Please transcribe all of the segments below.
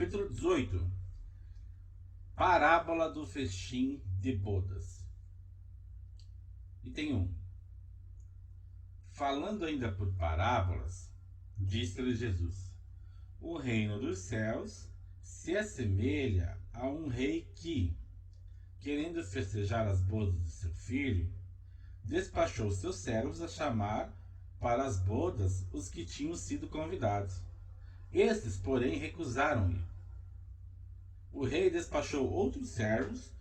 Capítulo 18. Parábola do festim de bodas. Item 1. Falando ainda por parábolas, disse-lhe Jesus: o reino dos céus se assemelha a um rei que, querendo festejar as bodas de seu filho, despachou seus servos a chamar para as bodas os que tinham sido convidados. Estes, porém, recusaram ir. O rei despachou outros servos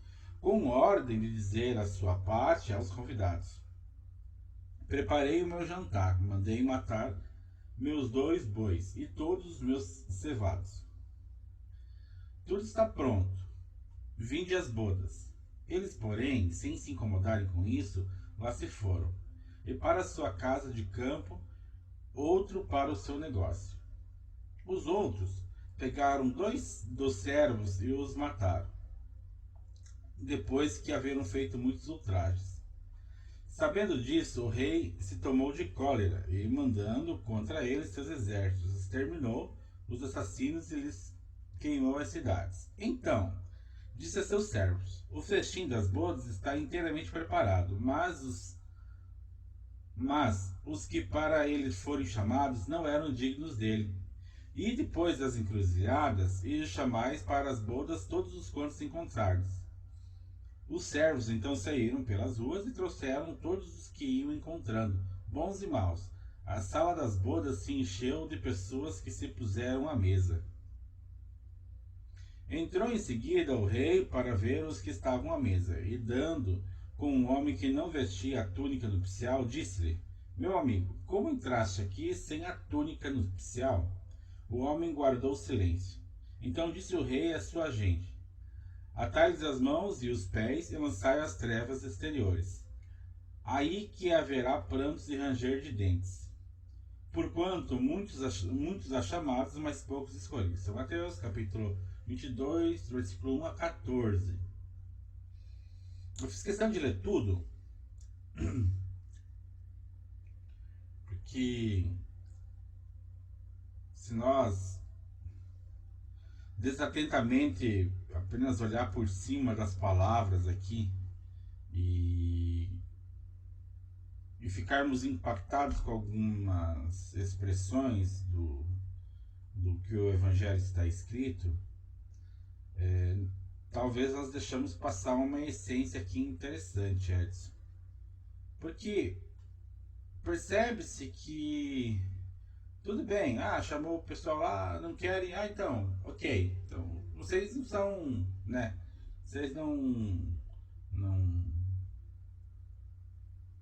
com ordem de dizer a sua parte aos convidados: preparei o meu jantar, mandei matar meus 2 bois e todos os meus cevados. Tudo está pronto, vinde às bodas. Eles, porém, sem se incomodarem com isso, lá se foram, e para a sua casa de campo, outro para o seu negócio. Os outros pegaram 2 dos servos e os mataram, depois que haveram feito muitos ultrajes. Sabendo disso, o rei se tomou de cólera e, mandando contra eles seus exércitos, exterminou os assassinos e lhes queimou as cidades. Então disse a seus servos: o festim das bodas está inteiramente preparado, mas os que para ele forem chamados não eram dignos dele. E depois das encruzilhadas, e chamais para as bodas todos os quantos encontrardes. Os servos então saíram pelas ruas e trouxeram todos os que iam encontrando, bons e maus. A sala das bodas se encheu de pessoas que se puseram à mesa. Entrou em seguida o rei para ver os que estavam à mesa, e dando com um homem que não vestia a túnica nupcial, disse-lhe: meu amigo, como entraste aqui sem a túnica nupcial? O homem guardou silêncio. Então disse o rei à sua gente: atai-lhes as mãos e os pés e lançai às trevas exteriores. Aí que haverá prantos e ranger de dentes. Porquanto muitos há chamados, mas poucos escolhidos. São Mateus, capítulo 22, versículo 1 a 14. Eu fiz questão de ler tudo, porque se nós desatentamente apenas olhar por cima das palavras aqui e ficarmos impactados com algumas expressões do que o Evangelho está escrito, talvez nós deixamos passar uma essência aqui interessante, Edson. Porque percebe-se que tudo bem, chamou o pessoal lá, não querem, então, ok. Então, vocês não são, né? Vocês não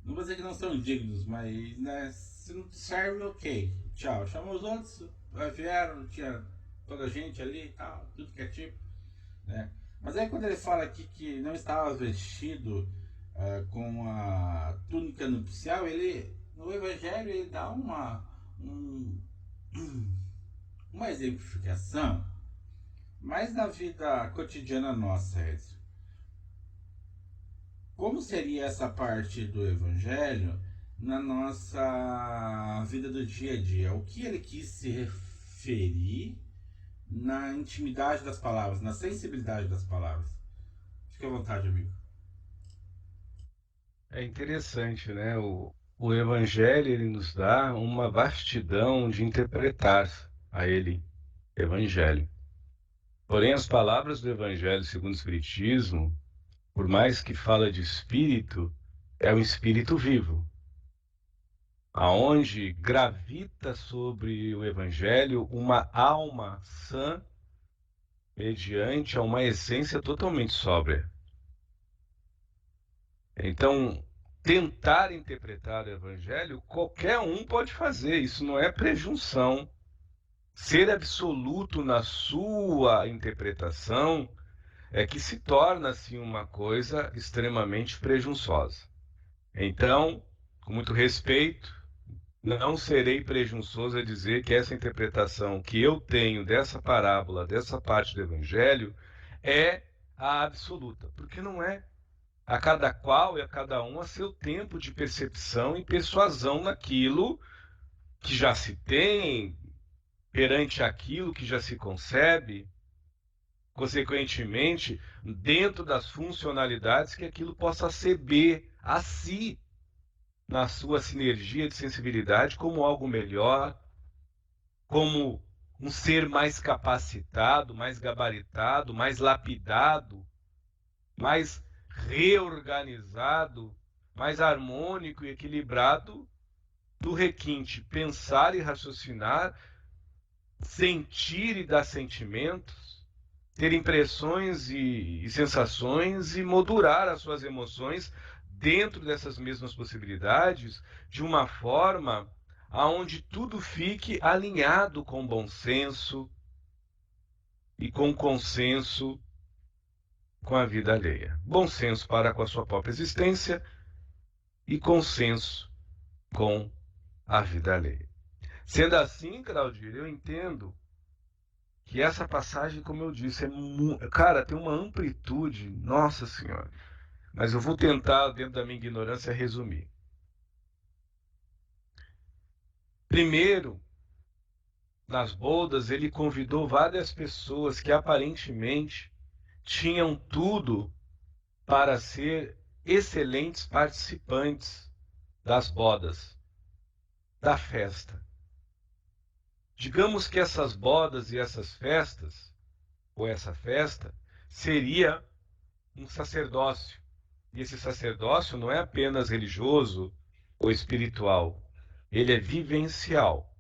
vou dizer que não são dignos, mas, né, se não te serve, ok. Tchau. Chamou os outros, vieram, tinha toda a gente ali e tal, tudo que é tipo, né? Mas aí quando ele fala aqui que não estava vestido com a túnica nupcial, ele, no Evangelho, ele dá uma exemplificação, mas na vida cotidiana nossa, Edson. Como seria essa parte do Evangelho na nossa vida do dia a dia? O que ele quis se referir na intimidade das palavras, na sensibilidade das palavras? Fique à vontade, amigo. É interessante, né? O Evangelho ele nos dá uma vastidão de interpretar a ele, Evangelho. Porém, as palavras do Evangelho segundo o Espiritismo, por mais que fala de espírito, é um espírito vivo, aonde gravita sobre o Evangelho uma alma sã mediante a uma essência totalmente sóbria. Então, tentar interpretar o Evangelho, qualquer um pode fazer, isso não é presunção. Ser absoluto na sua interpretação é que se torna assim uma coisa extremamente presunçosa. Então, com muito respeito, não serei presunçoso a dizer que essa interpretação que eu tenho dessa parábola, dessa parte do Evangelho, é a absoluta, porque não é. A cada qual e a cada um a seu tempo de percepção e persuasão naquilo que já se tem, perante aquilo que já se concebe. consequentemente, dentro das funcionalidades que aquilo possa aceder a si, na sua sinergia de sensibilidade, como algo melhor, como um ser mais capacitado, mais gabaritado, mais lapidado, mais reorganizado, mais harmônico e equilibrado do requinte pensar e raciocinar, sentir e dar sentimentos, ter impressões e sensações e modular as suas emoções dentro dessas mesmas possibilidades de uma forma aonde tudo fique alinhado com bom senso e com consenso com a vida alheia. Bom senso para com a sua própria existência e consenso com a vida alheia. Sendo assim, Claudir, eu entendo que essa passagem, como eu disse, cara, tem uma amplitude, nossa senhora. Mas eu vou tentar, dentro da minha ignorância, resumir. Primeiro, nas bodas, ele convidou várias pessoas que aparentemente tinham tudo para ser excelentes participantes das bodas, da festa. Digamos que essas bodas e essas festas, ou essa festa, seria um sacerdócio. E esse sacerdócio não é apenas religioso ou espiritual, ele é vivencial.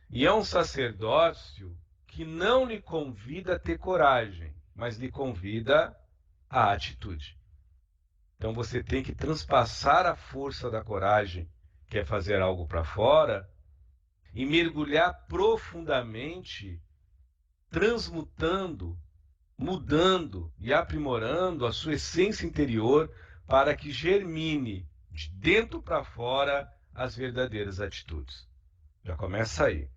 E é um sacerdócio que não lhe convida a ter coragem, mas lhe convida à atitude. Então você tem que transpassar a força da coragem, que é fazer algo para fora, e mergulhar profundamente, transmutando, mudando e aprimorando a sua essência interior para que germine de dentro para fora as verdadeiras atitudes. Já começa aí.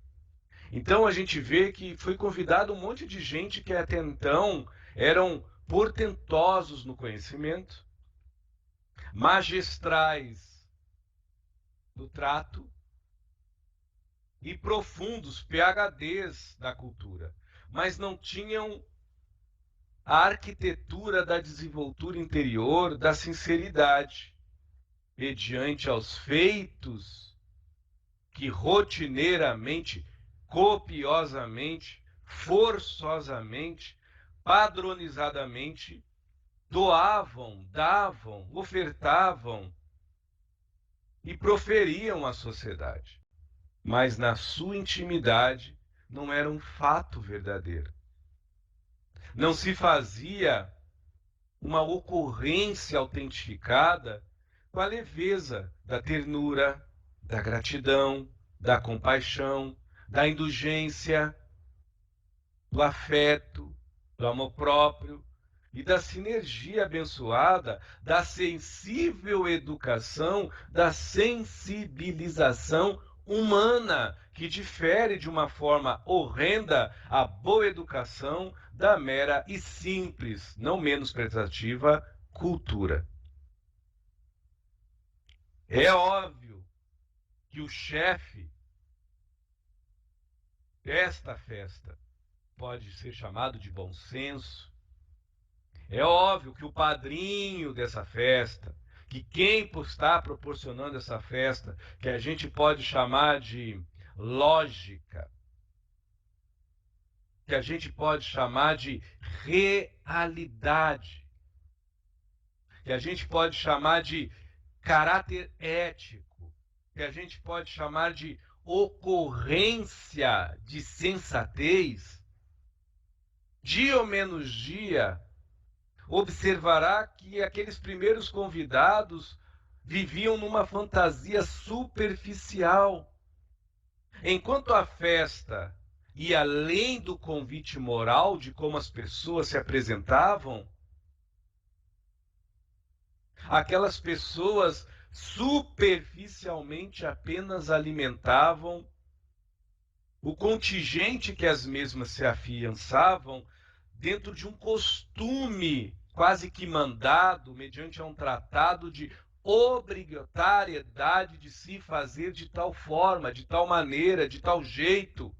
Então a gente vê que foi convidado um monte de gente que até então eram portentosos no conhecimento, magistrais no trato e profundos PhDs da cultura, mas não tinham a arquitetura da desenvoltura interior, da sinceridade, mediante aos feitos que rotineiramente, copiosamente, forçosamente, padronizadamente doavam, davam, ofertavam e proferiam à sociedade. Mas na sua intimidade não era um fato verdadeiro. Não se fazia uma ocorrência autentificada com a leveza da ternura, da gratidão, da compaixão, da indulgência, do afeto, do amor próprio e da sinergia abençoada, da sensível educação, da sensibilização humana, que difere de uma forma horrenda a boa educação da mera e simples, não menos prestativa, cultura. É óbvio que o chefe desta festa pode ser chamado de bom senso. É óbvio que o padrinho dessa festa, que quem está proporcionando essa festa, que a gente pode chamar de lógica, que a gente pode chamar de realidade, que a gente pode chamar de caráter ético, que a gente pode chamar de ocorrência de sensatez, dia ou menos dia, observará que aqueles primeiros convidados viviam numa fantasia superficial. Enquanto a festa ia além do convite moral de como as pessoas se apresentavam, aquelas pessoas superficialmente apenas alimentavam o contingente que as mesmas se afiançavam dentro de um costume quase que mandado, mediante um tratado de obrigatoriedade de se fazer de tal forma, de tal maneira, de tal jeito,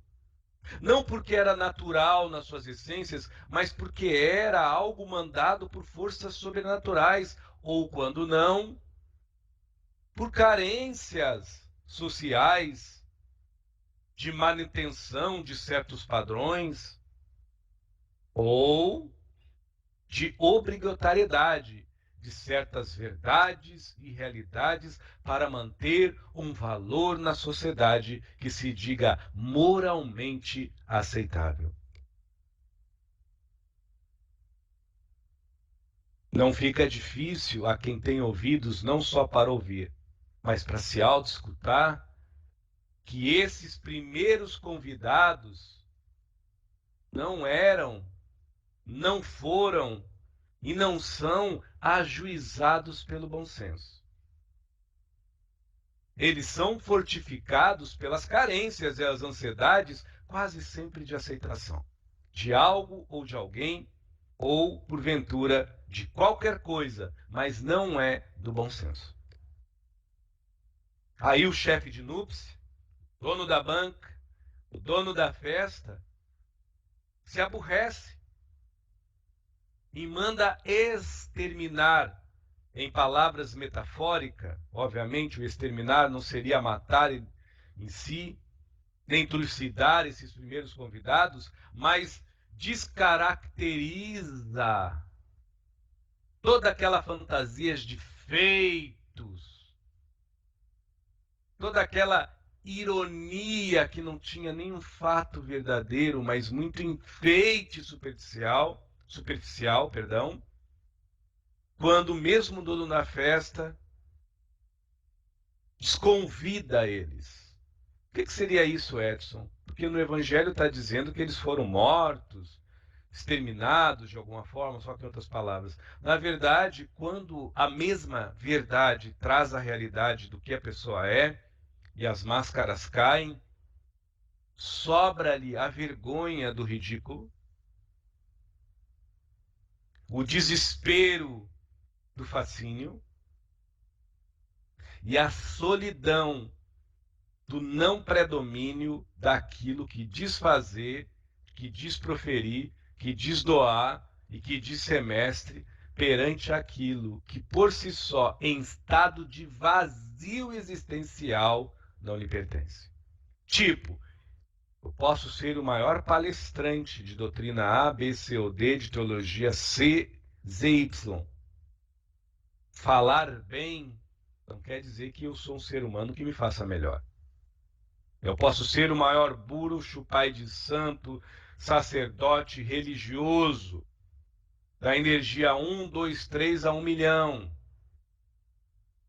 Não porque era natural nas suas essências, mas porque era algo mandado por forças sobrenaturais, ou quando não, por carências sociais, de manutenção de certos padrões, ou de obrigatoriedade de certas verdades e realidades para manter um valor na sociedade que se diga moralmente aceitável. Não fica difícil a quem tem ouvidos não só para ouvir, mas para se autoescutar, que esses primeiros convidados não eram, não foram e não são ajuizados pelo bom senso. Eles são fortificados pelas carências e as ansiedades, quase sempre de aceitação, de algo ou de alguém, ou, porventura, de qualquer coisa, mas não é do bom senso. Aí o chefe de núpcia, dono da banca, o dono da festa, se aborrece e manda exterminar. Em palavras metafóricas, obviamente o exterminar não seria matar em si, nem trucidar esses primeiros convidados, mas descaracteriza toda aquela fantasia de feitos, toda aquela ironia que não tinha nenhum fato verdadeiro, mas muito enfeite superficial, perdão, quando mesmo o dono da festa desconvida eles. O que seria isso, Edson? Porque no Evangelho está dizendo que eles foram mortos, exterminados de alguma forma, só que em outras palavras. Na verdade, quando a mesma verdade traz a realidade do que a pessoa é, e as máscaras caem, sobra-lhe a vergonha do ridículo, o desespero do fascínio e a solidão do não predomínio daquilo que diz fazer, que diz proferir, que diz doar e que diz ser mestre perante aquilo que por si só, em estado de vazio existencial, não lhe pertence. Tipo, eu posso ser o maior palestrante de doutrina A, B, C ou D, de teologia C, Z, Y. Falar bem não quer dizer que eu sou um ser humano que me faça melhor. Eu posso ser o maior bruxo, pai de santo, sacerdote religioso, da energia 1, 2, 3 a 1 milhão.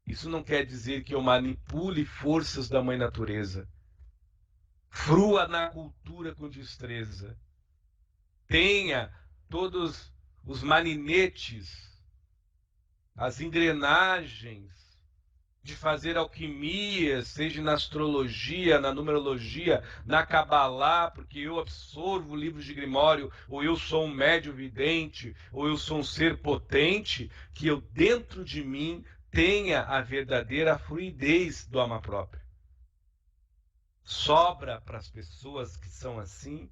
Isso não quer dizer que eu manipule forças da mãe natureza. Frua na cultura com destreza. Tenha todos os maninetes, as engrenagens de fazer alquimia, seja na astrologia, na numerologia, na cabalá, porque eu absorvo livros de Grimório, ou eu sou um médio vidente, ou eu sou um ser potente, que eu dentro de mim tenha a verdadeira fluidez do ama próprio. Sobra para as pessoas que são assim,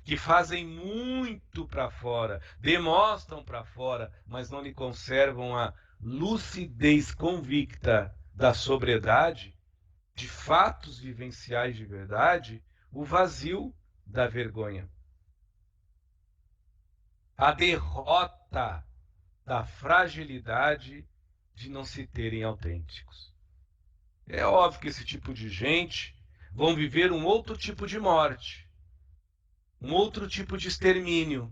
que fazem muito para fora, demonstram para fora, mas não lhe conservam a lucidez convicta da sobriedade, de fatos vivenciais de verdade, o vazio da vergonha. A derrota da fragilidade de não se terem autênticos. É óbvio que esse tipo de gente vão viver um outro tipo de morte, um outro tipo de extermínio,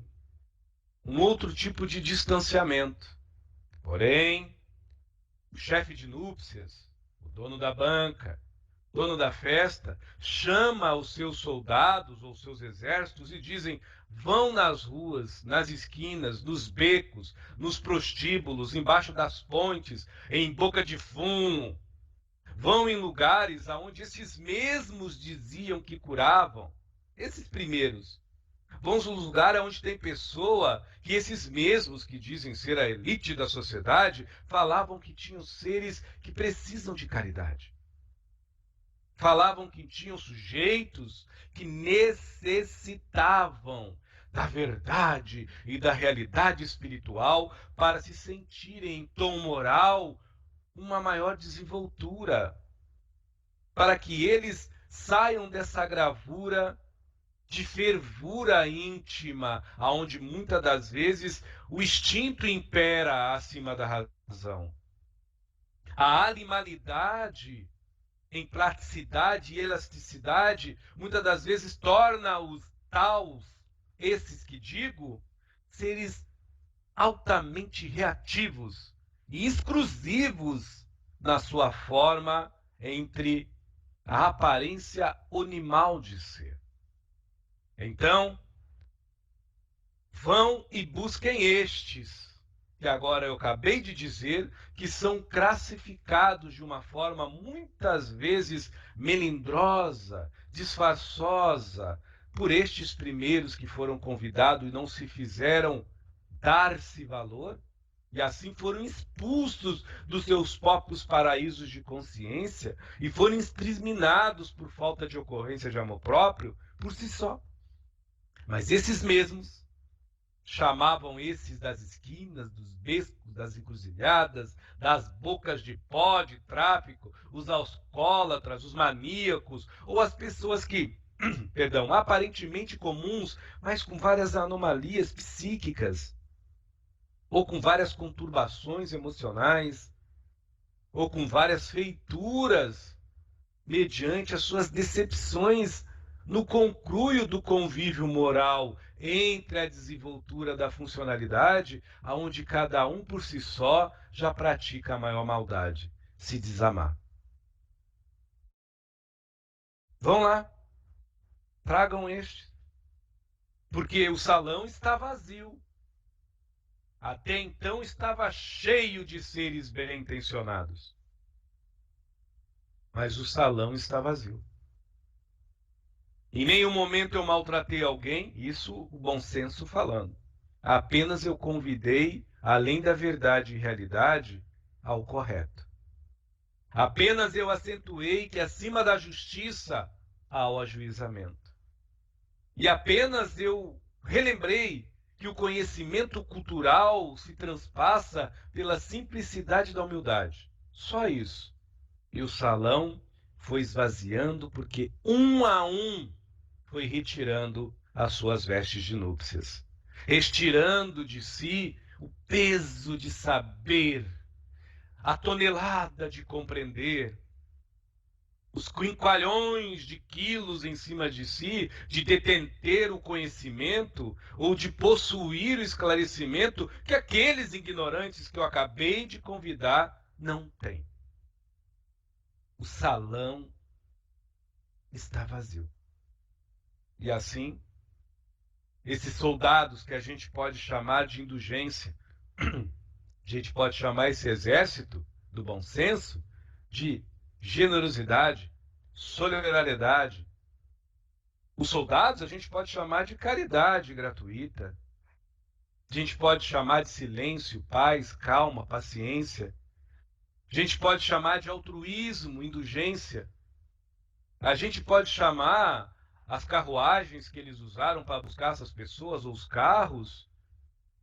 um outro tipo de distanciamento. Porém, o chefe de núpcias, o dono da banca, o dono da festa, chama os seus soldados ou seus exércitos e dizem: vão nas ruas, nas esquinas, nos becos, nos prostíbulos, embaixo das pontes, em boca de fumo. Vão em lugares aonde esses mesmos diziam que curavam, esses primeiros. Vão no lugar onde tem pessoa que esses mesmos que dizem ser a elite da sociedade falavam que tinham seres que precisam de caridade. Falavam que tinham sujeitos que necessitavam da verdade e da realidade espiritual para se sentirem em tom moral uma maior desenvoltura, para que eles saiam dessa gravura de fervura íntima, aonde muitas das vezes o instinto impera acima da razão. A animalidade em praticidade e elasticidade, muitas das vezes torna-os esses que digo, seres altamente reativos e exclusivos na sua forma entre a aparência animal de ser. Então, vão e busquem estes, que agora eu acabei de dizer, que são classificados de uma forma muitas vezes melindrosa, disfarçosa, por estes primeiros que foram convidados e não se fizeram dar-se valor, e assim foram expulsos dos seus próprios paraísos de consciência e foram exterminados por falta de ocorrência de amor próprio por si só. Mas esses mesmos chamavam esses das esquinas, dos becos, das encruzilhadas, das bocas de pó de tráfico, os alcoólatras, os maníacos, ou as pessoas que, perdão, aparentemente comuns, mas com várias anomalias psíquicas, ou com várias conturbações emocionais, ou com várias feituras, mediante as suas decepções no concluio do convívio moral entre a desenvoltura da funcionalidade, aonde cada um por si só já pratica a maior maldade, se desamar. Vão lá, tragam este, porque o salão está vazio. Até então estava cheio de seres bem-intencionados, mas o salão está vazio. Em nenhum momento eu maltratei alguém, isso o bom senso falando. Apenas eu convidei, além da verdade e realidade, ao correto. Apenas eu acentuei que acima da justiça há o ajuizamento. E apenas eu relembrei que o conhecimento cultural se transpassa pela simplicidade da humildade. Só isso. E o salão foi esvaziando porque um a um foi retirando as suas vestes de núpcias, retirando de si o peso de saber, a tonelada de compreender, os quinqualhões de quilos em cima de si, de deter o conhecimento ou de possuir o esclarecimento que aqueles ignorantes que eu acabei de convidar não têm. O salão está vazio. E assim, esses soldados que a gente pode chamar de indulgência, a gente pode chamar esse exército do bom senso de generosidade, solidariedade. Os soldados a gente pode chamar de caridade gratuita. A gente pode chamar de silêncio, paz, calma, paciência. A gente pode chamar de altruísmo, indulgência. A gente pode chamar as carruagens que eles usaram para buscar essas pessoas, ou os carros,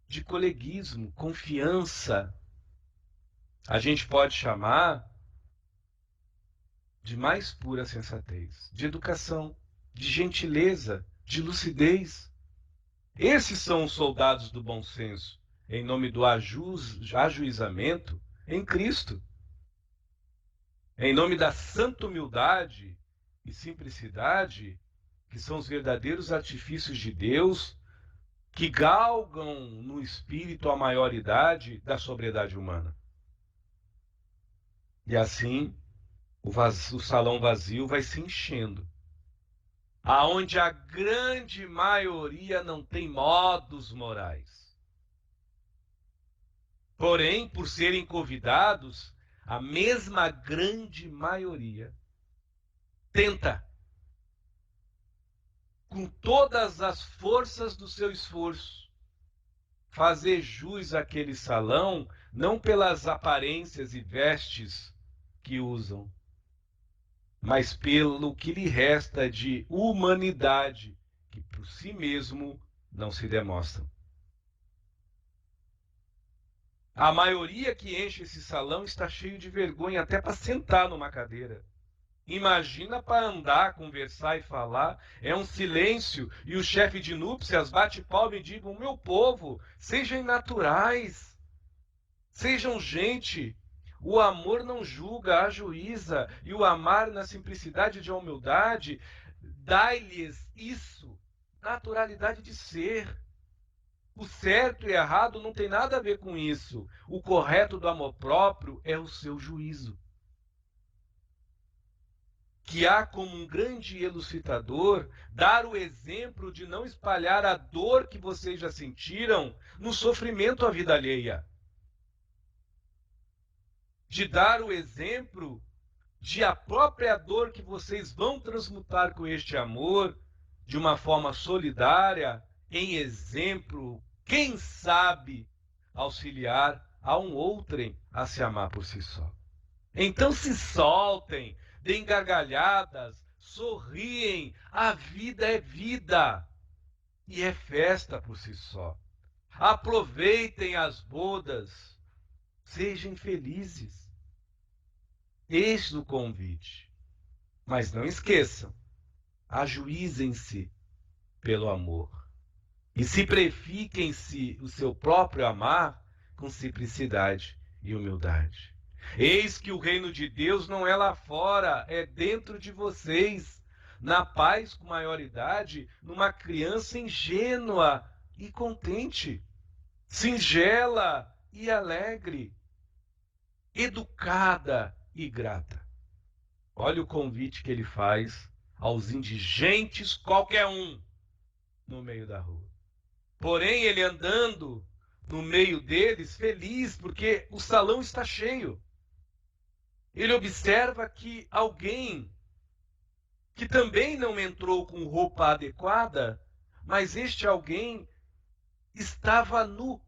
de coleguismo, confiança. A gente pode chamar de mais pura sensatez, de educação, de gentileza, de lucidez. Esses são os soldados do bom senso, em nome do ajuizamento em Cristo. Em nome da santa humildade e simplicidade, que são os verdadeiros artifícios de Deus, que galgam no espírito a maioridade da sobriedade humana. E assim, o salão vazio vai se enchendo, aonde a grande maioria não tem modos morais. Porém, por serem convidados, a mesma grande maioria tenta, com todas as forças do seu esforço, fazer jus àquele salão, não pelas aparências e vestes que usam, mas pelo que lhe resta de humanidade, que por si mesmo não se demonstram. A maioria que enche esse salão está cheio de vergonha até para sentar numa cadeira. Imagina para andar, conversar e falar. É um silêncio e o chefe de núpcias bate palma e diz: meu povo, sejam naturais, sejam gente. O amor não julga, ajuíza, e o amar na simplicidade de humildade dá-lhes isso, naturalidade de ser. O certo e errado não tem nada a ver com isso. O correto do amor próprio é o seu juízo, que há como um grande elucidador dar o exemplo de não espalhar a dor que vocês já sentiram no sofrimento à vida alheia. De dar o exemplo de a própria dor que vocês vão transmutar com este amor de uma forma solidária, em exemplo, quem sabe auxiliar a um outrem a se amar por si só. Então se soltem, deem gargalhadas, sorriem, a vida é vida e é festa por si só. Aproveitem as bodas, sejam felizes. Eis o convite. Mas não esqueçam, ajuizem-se pelo amor. E simplifiquem-se o seu próprio amar com simplicidade e humildade. Eis que o reino de Deus não é lá fora, é dentro de vocês, na paz com maioridade, numa criança ingênua e contente, singela e alegre, educada e grata. Olha o convite que ele faz aos indigentes, qualquer um, no meio da rua. Porém, ele andando no meio deles, feliz, porque o salão está cheio. Ele observa que alguém que também não entrou com roupa adequada, mas este alguém estava nu.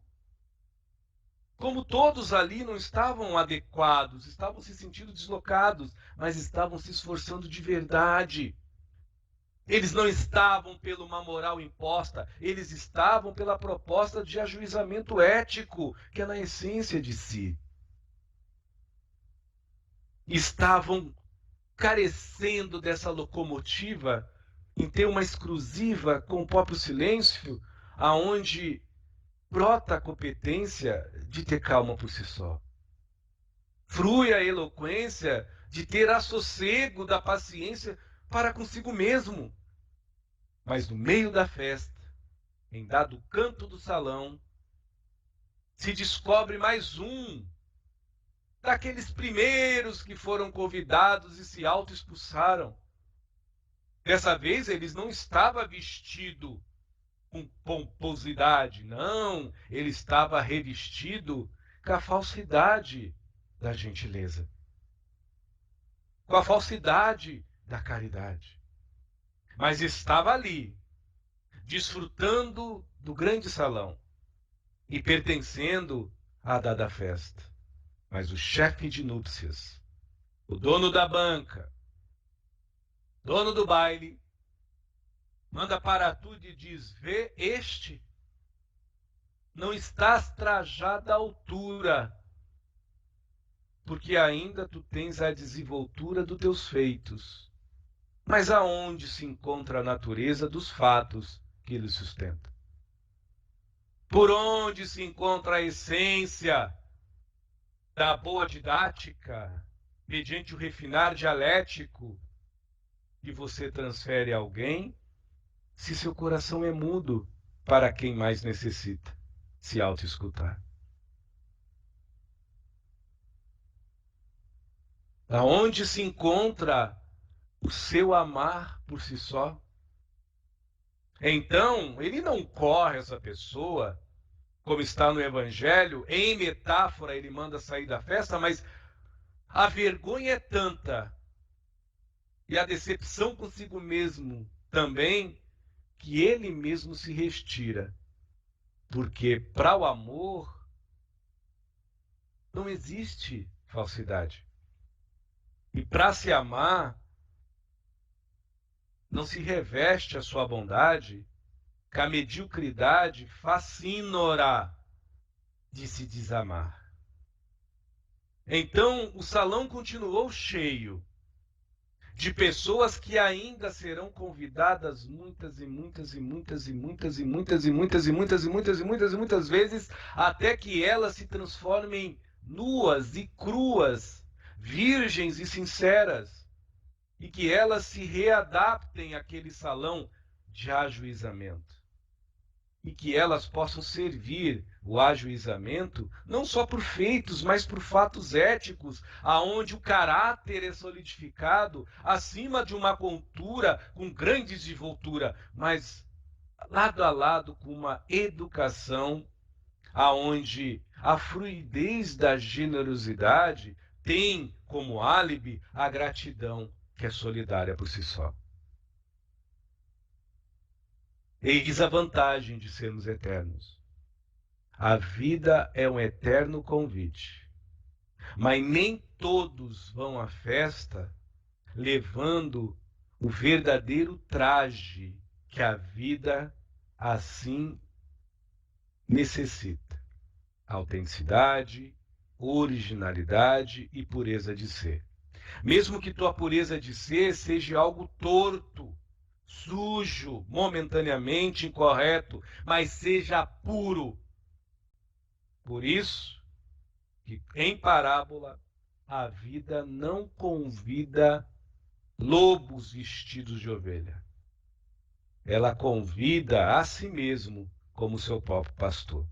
Como todos ali não estavam adequados, estavam se sentindo deslocados, mas estavam se esforçando de verdade. Eles não estavam pela uma moral imposta, eles estavam pela proposta de ajuizamento ético, que é na essência de si. Estavam carecendo dessa locomotiva em ter uma exclusiva com o próprio silêncio, aonde brota a competência de ter calma por si só. Flui a eloquência de ter assossego da paciência para consigo mesmo. Mas no meio da festa, em dado canto do salão, se descobre mais um daqueles primeiros que foram convidados e se auto-expulsaram. Dessa vez, eles não estava vestido com pomposidade, não, ele estava revestido com a falsidade da gentileza, com a falsidade da caridade. Mas estava ali, desfrutando do grande salão e pertencendo à dada festa. Mas o chefe de núpcias, o dono da banca, dono do baile, manda para tudo e diz: vê este, não estás trajado à altura, porque ainda tu tens a desenvoltura dos teus feitos. Mas aonde se encontra a natureza dos fatos que ele sustenta? Por onde se encontra a essência da boa didática, mediante o refinar dialético que você transfere a alguém, se seu coração é mudo para quem mais necessita se auto-escutar? Aonde se encontra o seu amar por si só? Então, ele não corre essa pessoa, como está no Evangelho, em metáfora ele manda sair da festa, mas a vergonha é tanta e a decepção consigo mesmo também, que ele mesmo se retira. Porque para o amor não existe falsidade. E para se amar não se reveste a sua bondade, que a mediocridade fascina de se desamar. Então o salão continuou cheio de pessoas que ainda serão convidadas muitas e muitas e muitas e muitas e muitas e muitas e muitas e muitas e muitas e muitas vezes, até que elas se transformem nuas e cruas, virgens e sinceras, e que elas se readaptem àquele salão de ajuizamento. E que elas possam servir o ajuizamento não só por feitos, mas por fatos éticos, aonde o caráter é solidificado acima de uma cultura com grande desenvoltura, mas lado a lado com uma educação aonde a fluidez da generosidade tem como álibi a gratidão, que é solidária por si só. Eis a vantagem de sermos eternos. A vida é um eterno convite, mas nem todos vão à festa levando o verdadeiro traje que a vida assim necessita: autenticidade, originalidade e pureza de ser. Mesmo que tua pureza de ser seja algo torto, sujo, momentaneamente incorreto, mas seja puro. Por isso que em parábola a vida não convida lobos vestidos de ovelha. Ela convida a si mesmo como seu próprio pastor.